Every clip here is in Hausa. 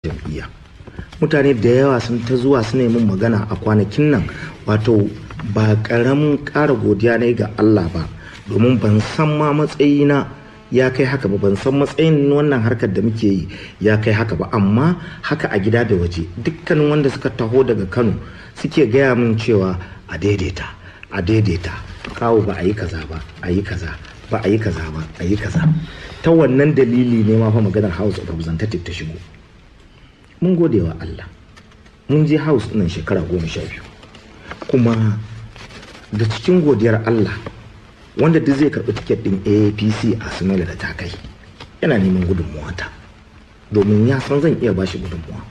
jam'iyya. Mutane da yawa sun ta zuwa su min magana a kwanakin nan, wato ba ƙaramin ƙara godiya ne ga Allah ba, domin ban san ma matsayina ya kai haka ba, ban san matsayin wannan harkar da muke yi ya kai haka ba, amma haka a gida da waje dukkanin wanda suka taho daga Kano suke gaya min cewa a daidaita kawo ba a yi kaza ba, a yi kaza ba, a yi kaza ba, a yi kaza. Ta wannan dalili ne ma fa maganar House of Representatives ta shigo. Mun gode wa Allah, mun je House nan shekara 12, kuma da cikin godiyar Allah wanda duk zai karɓi tiket ɗin APC a Sumaila da ta kai yana neman gudunmuwa ta, domin ya san zan iya bashi gudunmuwa,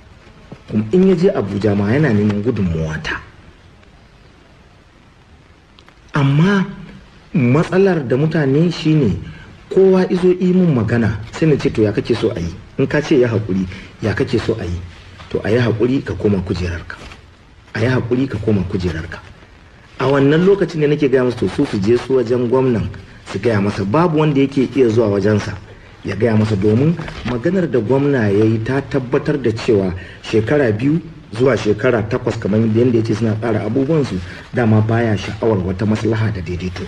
kuma in ya je Abuja ma yana neman gudunmuwa ta. Amma matsalar da mutane shine kowa izo mun magana sai na ce to ya kake so a yi, in ka ce ya haƙuri ya kake so a yi, to a yi haƙuri ka koma kujerarka, a yi haƙuri ka koma kujerarka. A wannan lokacin da nake gaya musu to su je su wajen gwamnan su gaya masa, babu wanda yake iya zuwa wajensa ya gaya masa, domin maganar da gwamna ya yi ta tabbatar da cewa shekara 2 zuwa shekara 8 kamar yadda ya ce suna tsara abubuwansu, dama baya sha'awar wata maslaha da daidaito.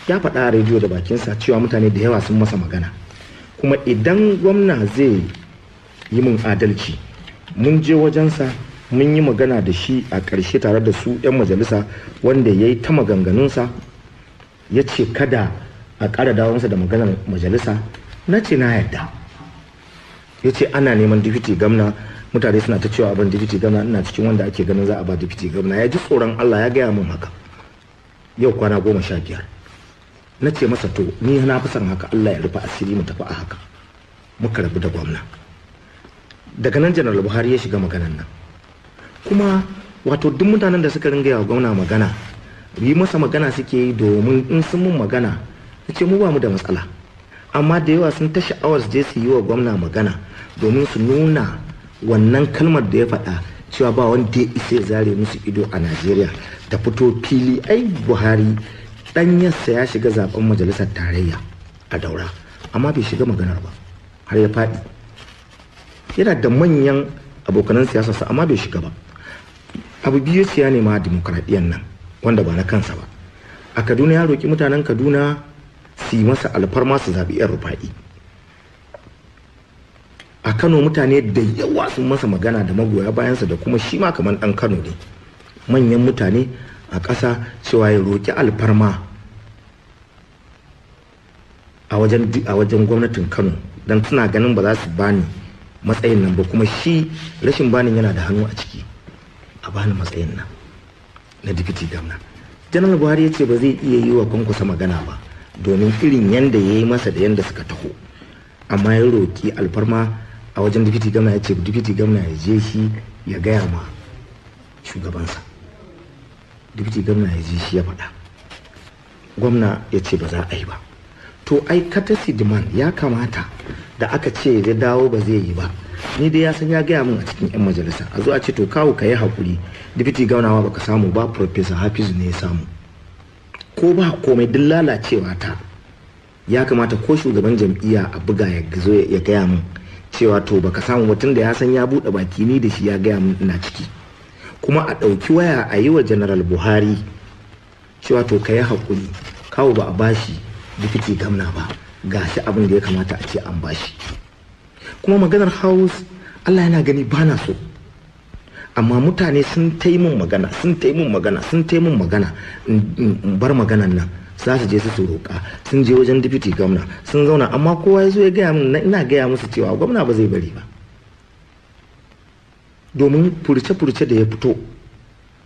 Ya faɗa a rediyo da bakinsa cewa mutane da yawa sun masa magana, kuma idan gwamna zai yi mun adalci, mun je wajensa mun yi magana da shi a ƙarshe tare da su 'yan majalisa, wanda ya yi ta maganganunsa ya ce kada a ƙara dawonsa da maganar majalisa. Na ce na yarda. Ya ce ana neman dipiti gamna, mutane suna ta cewa ban dipiti gamna, ina cikin wanda ake ganin za a ba dipiti gamna. Ya ji tsoron Allah ya gaya min haka. Yau kwana 15. Na ce masa to ni na fi son haka, Allah ya rufe asiri mu tafi a haka. Muka rabu da gwamna. Daga nan Janar Buhari ya shiga maganan nan. Kuma wato duk mutanen da suka ringa yawa gwamna magana, yi masa magana suke yi domin in sun mun magana ce mu ba mu da matsala, amma da yawa sun ta sha'awar su je su yi wa gwamna magana domin su nuna wannan kalmar da ya faɗa cewa ba wanda ya isa zare musu ido a Najeriya ta fito fili. Ai Buhari ɗanyarsa ya shiga zaben majalisar tarayya a Daura, amma bai shiga maganar ba har ya faɗi. Yana da manyan abokanan siyasarsa amma bai shiga ba. Abu biyu siya ne ma dimokuraɗiyyar nan wanda ba na kansa ba. A Kaduna ya roƙi mutanen Kaduna su yi masa alfarma su zaɓi 'yan Rufa'i. A Kano mutane da yawa sun masa magana da magoya bayansa, da kuma shi ma kamar ɗan Kano ne, manyan mutane a ƙasa cewa ya roƙi alfarma a wajen gwamnatin Kano, don suna ganin ba za su bani matsayin nan ba, kuma shi rashin banin yana da hannu a ciki, a bani matsayin nan na dipiti gamna. Janar Buhari ya ce ba zai iya yi wa Kwankwasa magana ba domin irin yanda ya yi masa da yanda suka taho, amma ya roƙi alfarma a wajen dipiti gamna. Ya ce dipiti gamna ya je shi ya gaya ma shugabansa. Dipiti gamna ya je shi ya faɗa, gwamna ya ce ba za a yi ba. To ai courtesy demand ya kamata da aka ce ya dawo ba zai yi ba, ni dai ya san ya gaya min a cikin 'yan majalisa, a zo a ce to kawo ka yi haƙuri, dipiti gaunawa baka samu ba, Professor Hafizu ne ya samu. Ko ba komai duk lalacewa ta, ya kamata ko shugaban jam'iyya a buga ya zo ya gaya min cewa to baka samu ba, tun da ya san ya buɗe baki ni da shi ya gaya min ina ciki. Kuma a ɗauki waya a yi wa General Buhari cewa to ka yi haƙuri, kawo ba a bashi dipiti gamna ba, ga shi abin da ya kamata a ce an bashi. Kuma maganar House Allah yana gani ba na so, amma mutane sun ta yi min magana, sun ta yi min magana in bar maganan nan, za su je su roƙa, sun je wajen dipiti gamna sun zauna, amma kowa ya zo ya gaya min, ina gaya musu cewa gwamna ba zai bari ba, domin furce-furce da ya fito,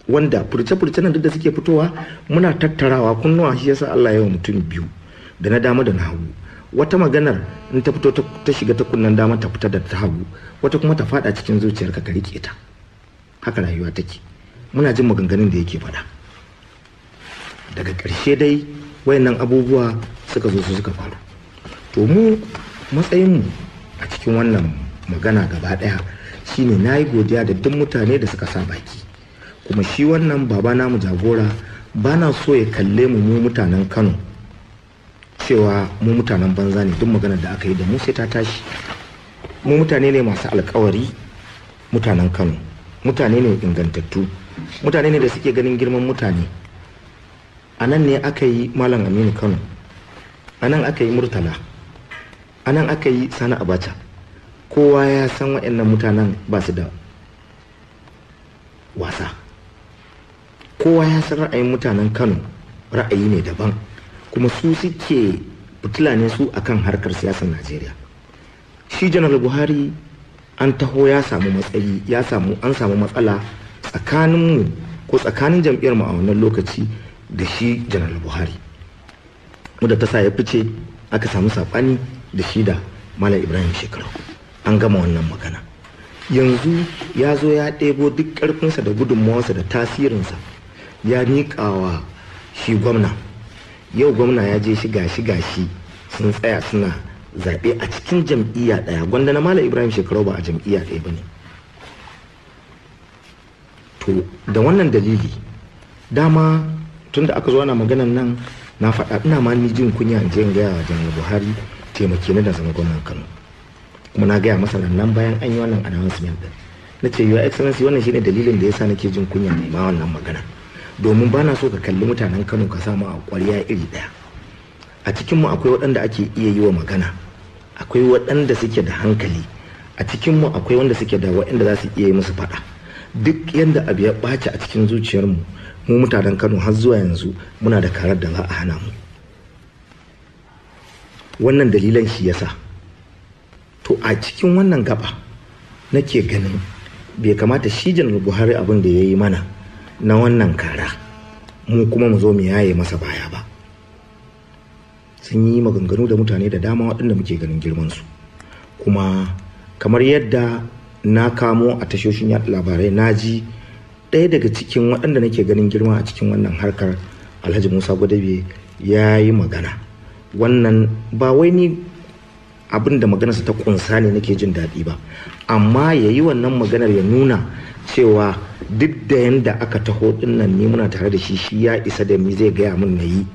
wanda furce-furce nan duk da suke fitowa muna tattarawa kunnuwa, shi yasa Allah ya yi wa mutum biyu, da na dama da na hagu. Wata maganar in ta fito ta shiga ta kunnan dama ta fita da ta hagu, wata kuma ta fada cikin zuciyarka ka rike ta. Haka rayuwa take. Muna jin maganganun da yake faɗa. Daga ƙarshe dai wayannan abubuwa suka zo su suka faru. To mu matsayinmu a cikin wannan magana gaba ɗaya shine nayi godiya da duk mutane da suka sa baki. Kuma shi wannan baba namu jagora bana so ya kalle mu mutanen Kano cewa mu mutanen banza ne, duk maganar da aka yi da mu sai ta tashi. mu mutane ne masu alkawari, mutanen Kano mutane ne ingantattu, mutane ne da suke ganin girman mutane. A nan ne aka yi Malam Aminu Kano, a nan aka yi Murtala, a nan aka yi Sani Abacha. Kowa ya san waɗannan mutanen ba su da wasa. Kowa ya san ra'ayin mutanen Kano ra'ayi ne daban, kuma su suke fitila ne su akan harkar siyasar Najeriya. Shi Janar Buhari an taho ya samu matsayi, an samu matsala tsakaninmu ko tsakanin jam'iyyar mu a wannan lokaci da shi Janar Buhari, wadda ta sa ya fice, aka samu saɓani da shi da Malam Ibrahim Shekarau. An gama wannan magana. Yanzu ya zo ya ɗebo duk ƙarfinsa da gudunmawarsa da tasirinsa ya miƙawa shi gwamna. Yau gwamna ya je shi gashi sun tsaya suna zaɓe a cikin jam'iyya ɗaya, gwanda na Malam Ibrahim Shekarau ba a jam'iyya ɗaya ba ne. To da wannan dalili dama tun da aka zo ana maganan nan na faɗa ina ma ni jin kunya in je in gaya wa Janar Buhari taimake ni da zama gwamnan Kano, kuma na gaya masa nan bayan an yi wannan announcement din na ce your excellency wannan shine dalilin da yasa nake jin kunya ne ma wannan magana, domin ba na so ka kalli mutanen Kano ka samu a ƙwarya iri ɗaya. A cikin mu akwai waɗanda ake iya yi wa magana, akwai waɗanda suke da hankali, a cikin mu akwai wanda suke da waɗanda za su iya yi musu faɗa. Duk yanda abu ya ɓaci a cikin zuciyar mu mutanen Kano har zuwa yanzu muna da karar da za a hana mu. Wannan dalilan shi yasa to a cikin wannan gaba nake ganin bai kamata shi Janar Buhari abin da ya yi mana na wannan kara mu kuma mu zo mu yaye masa baya ba. Sun yi maganganu da mutane da dama waɗanda muke ganin girmansu, kuma kamar yadda na kamo a tashoshin yaɗa labarai na ji ɗaya daga cikin waɗanda nake ganin girma a cikin wannan harkar, Alhaji Musa Gwadabe, ya yi magana. Wannan ba wai ni abin da maganarsa ta kunsa ne nake jin daɗi ba, amma ya yi wannan maganar ya nuna cewa duk da yanda aka taho ɗinnan ni muna tare da shi ya isa da ni zai gaya min na yi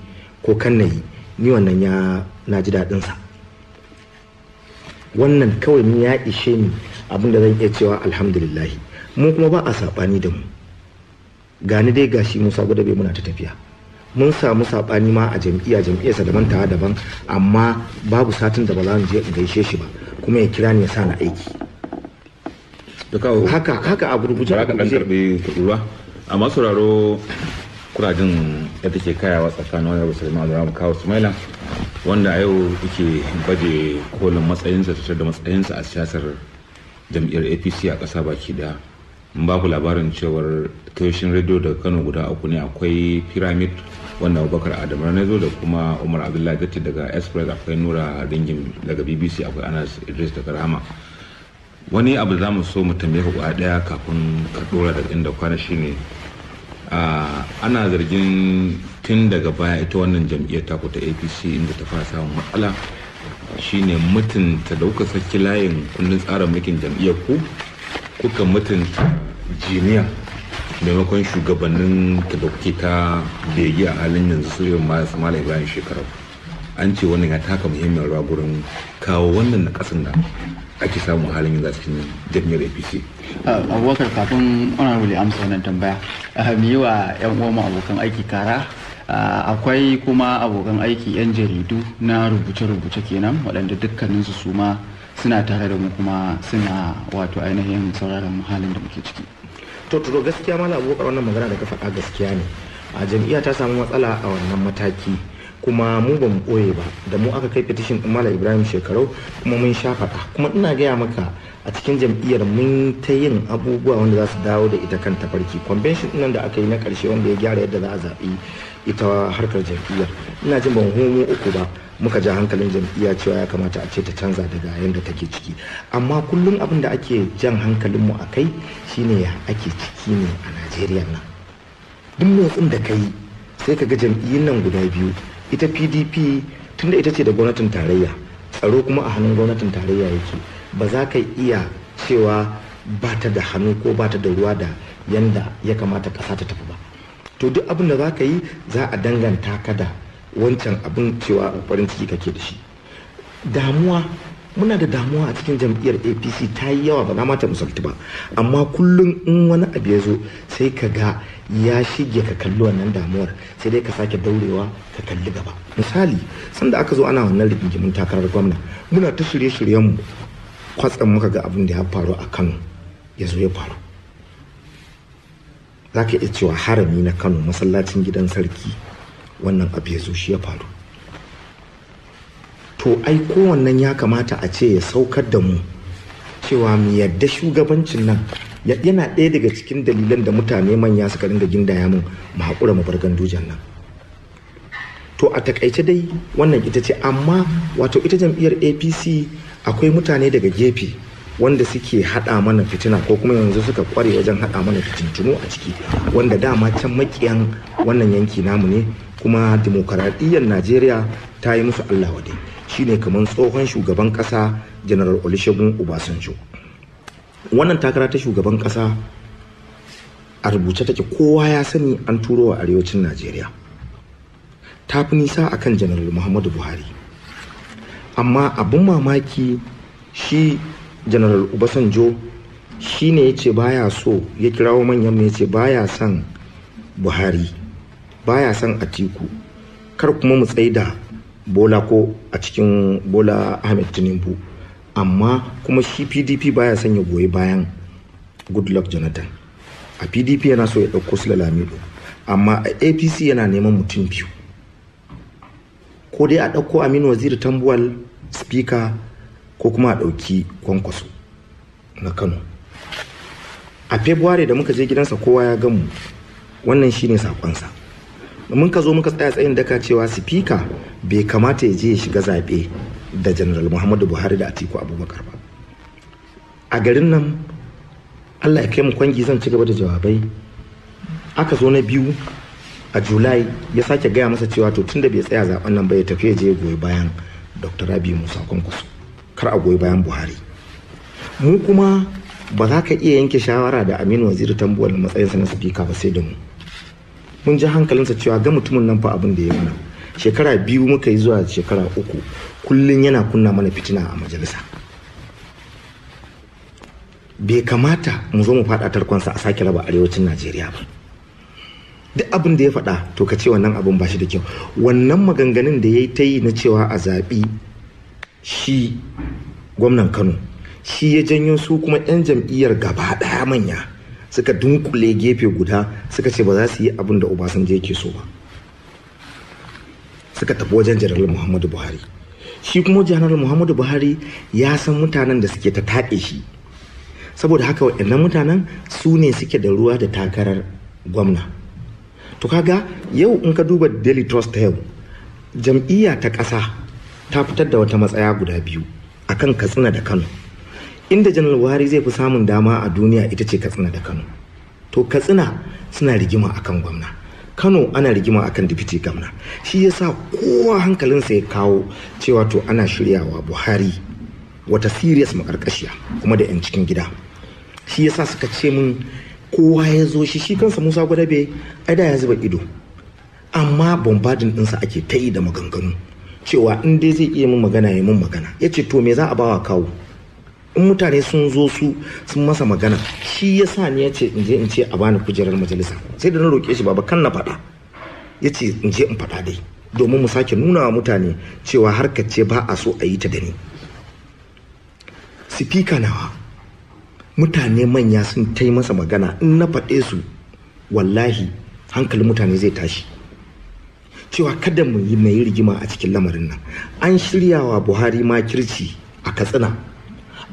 ko kan na yi, ni wannan na ji daɗinsa. Wannan kawai ni ya ishe ni abin da zan iya cewa alhamdulillah. Mu kuma ba a saɓani da mu, gani dai gashi Musa Gwadabe muna ta tafiya, mun samu saɓani ma a jam'iyyarsa daban tawa daban, amma babu satin da ba za mu je in gaishe shi ba kuma ya kira ni ya sa na aiki. Haka a gurguje ka dan karbi ruwa amma sauraro kurajin da take kayawa tsakanin wani Sulaiman da kawo Sumaila, wanda a yau yake baje kolin matsayinsa da matsayinsa a siyasar jam'iyyar APC a ƙasa baki daya. Mun ba ku labarin cewar tashoshin rediyo daga Kano guda uku ne, akwai Pyramid wanda Abubakar Adamu na zo da kuma Umar Abdullahi Datti daga Express, akwai Nura Ringin daga BBC, akwai Anas Idris daga Rahama. Wani abu za mu so mu tambaye ka kwa daya kafin ka dora daga inda kwana shine ana zargin tun daga baya ita wannan jam'iyyar taku ta APC inda ta fara samun matsala shine mutunta da kuka saki layin kundin tsarin mulkin jam'iyyar ku, kuka mutunta jiniya maimakon shugabannin da kuke ta bege a halin yanzu su irin Malam Ibrahim Shekarau. An ce wannan ya taka muhimmiyar rawa gurin kawo wannan na kasan da ake samu halin yanzu a cikin jami'ar APC. Abubakar, kafin honorable amsa wannan tambaya, mu yi wa 'yan uwan abokan aiki kara. Akwai kuma abokan aiki 'yan jaridu na rubuce-rubuce kenan waɗanda dukkaninsu su ma suna tare da mu kuma suna wato ainihin sauraron halin da muke ciki. To gaskiya Malam Abubakar, wannan magana da ka faɗa gaskiya ne. A jam'iyya ta samu matsala a wannan mataki, kuma mu ba mu ɓoye ba, da mu aka kai petition ɗin Malam Ibrahim Shekarau kuma mun sha faɗa, kuma ina gaya maka a cikin jam'iyyar mun ta yin abubuwa wanda za su dawo da ita kan tafarki. Convention ɗin da aka yi na ƙarshe wanda ya gyara yadda za a zaɓi ita harkar jam'iyyar, ina jin ban mu uku ba muka ja hankalin jam'iyya cewa ya kamata a ce ta canza daga yadda take ciki. Amma kullum abin da ake jan hankalinmu a kai shine ya ake ciki ne a Najeriya nan. Duk motsin da ka yi sai ka ga jam'iyyun nan guda biyu, ita PDP tunda ita ce da gwamnatin tarayya, tsaro kuma a hannun gwamnatin tarayya yake, ba za ka iya cewa ba ta da hannu ko ba ta da ruwa da yanda ya kamata ƙasa ta tafi ba. To duk abin da za ka yi za a danganta ka da wancan abin cewa farin ciki kake da shi. Damuwa muna da damuwa a cikin jam'iyyar APC ta yi yawa ba na mata misalti ba, amma kullum in wani abu ya zo sai ka ga ya shige ka kalli wannan damuwar, sai dai ka sake daurewa ka kalli gaba. Misali sanda aka zo ana wannan rigingimin takarar gwamna, muna ta shirye-shiryenmu, kwatsam muka ga abin da ya faru a Kano ya zo ya faru. Za ka iya cewa harami na Kano, masallacin gidan sarki, wannan abu ya zo shi ya faru. To ai kowannan ya kamata a ce ya saukar da mu cewa mu yadda shugabancin nan yana ɗaya daga cikin dalilan da mutane manya suka ringa gindaya mun mu haƙura mu bar gandujan nan. To a takaice dai wannan ita ce, amma wato ita jam'iyyar APC akwai mutane daga gefe wanda suke haɗa mana fitina, ko kuma yanzu suka kware wajen haɗa mana fitintunu a ciki, wanda dama can makiyan wannan yanki namu ne, kuma dimokuraɗiyyar Najeriya ta yi musu Allah wade. Shine kamar tsohon shugaban kasa General Olusegun Obasanjo. Wannan takara ta shugaban kasa a rubuce take, kowa ya sani an turo wa arewacin Najeriya. Ta fi nisa akan General Muhammadu Buhari. Amma abin mamaki shi General Obasanjo shi ne ya ce baya so, ya kirawo manyan ya ce baya son Buhari, baya son Atiku, kar kuma mu tsaida Bola ko a cikin Bola Ahmed Tinubu, amma kuma shi PDP baya son ya goyi bayan Goodluck Jonathan. A PDP yana so ya ɗauko Sule Lamido, amma a APC yana neman mutum biyu, ko dai a ɗauko Aminu Waziri Tambuwal speaker, ko kuma a ɗauki Kwankwaso na Kano. A February da muka je gidansa kowa ya gamu, wannan shine sakonsa. Mun ka zo muka tsaya tsayin daka cewa speaker bai kamata ya je ya shiga zaɓe da General Muhammadu Buhari da Atiku Abubakar ba. A garin nan Allah ya kai mu kwangi zan ci gaba da jawabai. Aka zo na biyu a July ya sake gaya masa cewa to tunda bai tsaya zaben nan ba ya tafi ya je goyi bayan Dr. Rabi Musa Kwankwaso, kar a goyi bayan Buhari. Mu kuma ba za ka iya yanke shawara da Aminu Waziri Tambuwal matsayinsa na speaker ba sai da mu. Mun ji hankalinsa cewa ga mutumin nan fa abin da ya mana. Shekara 2 muka yi zuwa shekara 3 kullun yana kunna mana fitina a majalisa. Bai kamata mu zo mu faɗa tarkonsa a sake raba arewacin Najeriya ba. Duk abin da ya faɗa to ka ce wannan abin ba shi da kyau. Wannan maganganun da ya yi ta yi na cewa a zaɓi shi gwamnan Kano, shi ya janyo su kuma 'yan jam'iyyar gaba ɗaya manya suka dunkule gefe guda suka ce ba za su yi abin da Obasanjo yake so ba. Suka tafi wajen General Muhammadu Buhari. Shi kuma General Muhammadu Buhari ya san mutanen da suke ta taɗe shi. Saboda haka waɗannan mutanen su ne suke da ruwa da takarar gwamna. To kaga yau in ka duba Daily Trust ta yau, jam'iyya ta ƙasa ta fitar da wata matsaya guda biyu akan Katsina da Kano. Inda General Buhari zai fi samun dama a duniya ita ce Katsina da Kano. To Katsina suna rigima akan gwamna, Kano ana rigima akan deputy gwamna. Shi yasa kowa hankalinsa ya kawo cewa to ana shiryawa Buhari wata serious makarkashiya kuma da 'yan cikin gida. Shi yasa suka ce min kowa ya zo shi kansa Musa Gwadabe ai da ya zuba ido, amma bombardin ɗinsa ake ta yi da maganganu cewa in dai zai iya min magana ya min magana. Ya ce to me za a bawa kawo in mutane sun zo su sun masa magana. Shi yasa ne ya ce in ce a bani kujerar majalisa. Sai da na roƙe shi baba kan na faɗa, ya ce in je in faɗa dai domin mu sake nuna wa mutane cewa harkar ce ba a so a yi ta da ni. Sifika nawa mutane manya sun ta yi masa magana, in na faɗe su wallahi hankalin mutane zai tashi cewa kada mu yi mai rigima a cikin lamarin nan. An shirya wa Buhari makirci a Katsina,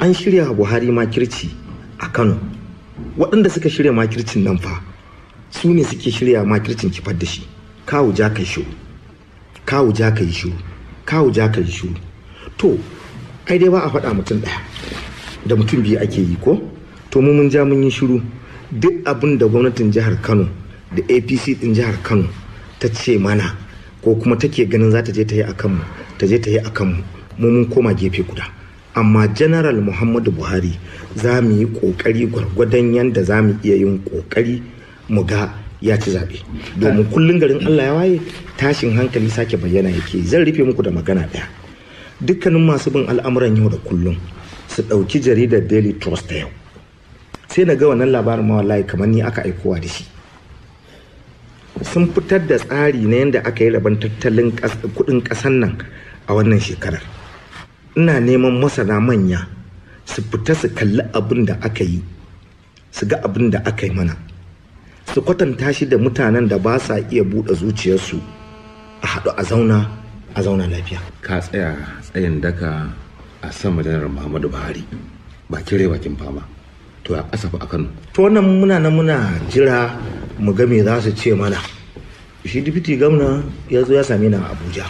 an shirya wa Buhari makirci a Kano. Waɗanda suka shirya makircin nan fa su ne suke shirya makircin kifar da shi. Kawu ja kai shiru, kawu ja kai shiru, kawu ja kai shiru. To ai dai ba a faɗa mutum ɗaya, da mutum biyu ake yi ko? To mu mun ja mun yi shiru. Duk abin da gwamnatin jihar Kano da APC din jihar Kano ta ce mana ko kuma take ganin za ta je ta yi a kanmu, ta je ta yi a kanmu, mu mun koma gefe guda. Amma General Muhammadu Buhari za mu yi kokari gwargwadon yanda za mu iya yin kokari mu ga ya ci zaɓe. Domin kullum garin Allah ya waye tashin hankali sake bayyana yake. Zan rufe muku da magana ɗaya. dukkanin masu bin al'amuran yau da kullum su ɗauki jaridar Daily Trust ta yau. Sai na ga wannan labarin ma wallahi kamar ni aka aikowa da shi. Sun fitar da tsari na yadda aka yi rabon tattalin kudin kasan nan a wannan shekarar. Ina neman masana manya su fita su kalli abin da aka yi, su ga abin da aka yi mana, su kwatanta shi da mutanen da ba sa iya buɗe zuciyarsu a haɗu a zauna lafiya. Ka tsaya tsayin daka a sama janar Muhammadu Buhari bakin rai bakin fama, to a kasafa a Kano. To wannan muna jira mu ga me za su ce mana. Shi dipiti gwamna ya zo ya same ni a Abuja,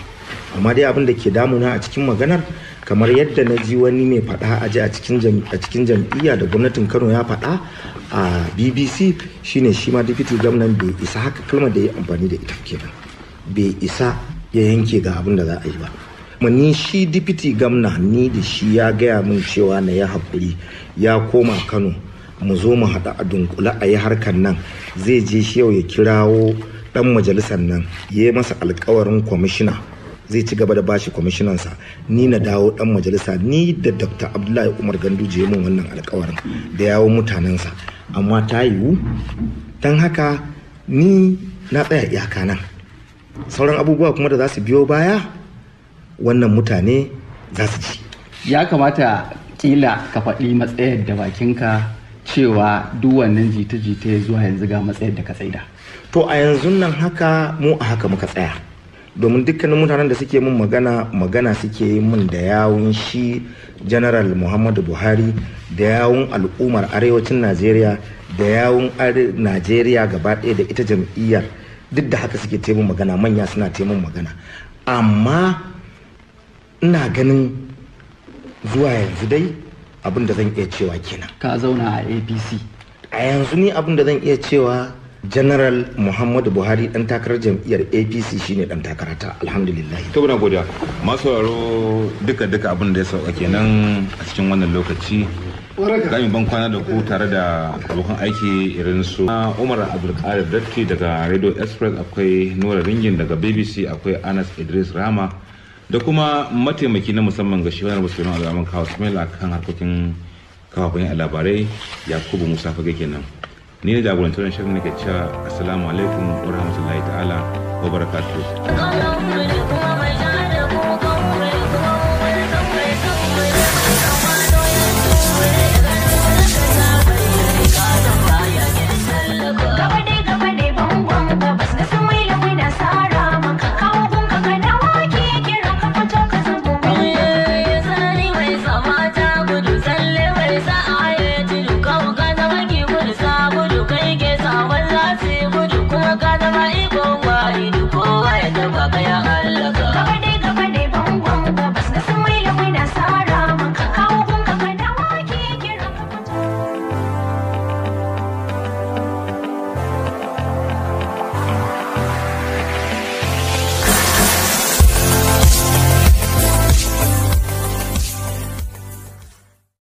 amma dai abin da ke damuna a cikin maganar, kamar yadda na ji wani mai faɗa a ji a cikin jam'iyya da gwamnatin Kano ya faɗa a BBC, shine shi ma dipiti gwamnan bai isa, haka kalmar da ya amfani da ita kenan, bai isa ya yanke ga abin da za a yi ba. Ni shi dipiti gwamna ni da shi ya gaya min cewa na ya haƙuri, ya koma Kano mu zo mu haɗa a dunkula a yi harkar nan. Zai je shi yau ya kirawo ɗan majalisar nan, ya yi masa alkawarin kwamishina, zai ci gaba da bashi kwamishinansa, ni na dawo ɗan majalisa, ni da Dr. Abdullahi Umar Ganduje ya min wannan alkawarin da yawon mutanensa, amma ta yiwu. Don haka ni na tsaya iyaka nan, sauran abubuwa kuma da za su biyo baya wannan mutane za su ci. Ya kamata kila ka faɗi matsayar da bakinka cewa duk wannan jita-jita ya zuwa yanzu ga matsayar da ka tsaida. To a yanzu nan haka mu a haka muka tsaya, domin dukkanin mutanen da suke min magana suke yi min da yawun shi General Muhammadu Buhari, da yawun al'ummar arewacin Najeriya, da yawun Najeriya gaba ɗaya da ita jam'iyyar, duk da haka suke taimun magana, manya suna taimun magana. Amma ina ganin zuwa yanzu dai abin da zan iya cewa kenan. Ka zauna a APC. A yanzu ni abin da zan iya cewa General Muhammadu Buhari dan takarar jam'iyyar APC shine dan takarata, alhamdulillah. To muna godiya. Masu sauraro duka abin da ya sauka kenan a cikin wannan lokaci. Gami ban kwana da ku tare da abokan aiki irin su Umar Abdulkadir Datti daga Radio Express, akwai Nura Ringin daga BBC, akwai Anas Idris Rama, da kuma mataimaki na musamman ga shirin Musulman Al'amun Kawo Ismail a kan harkokin kafafen labarai Yakubu Musa Fage kenan. Ni ne jagorantar shirin nake cewa assalamu alaikum wa rahmatullahi ta'ala wa barakatuh.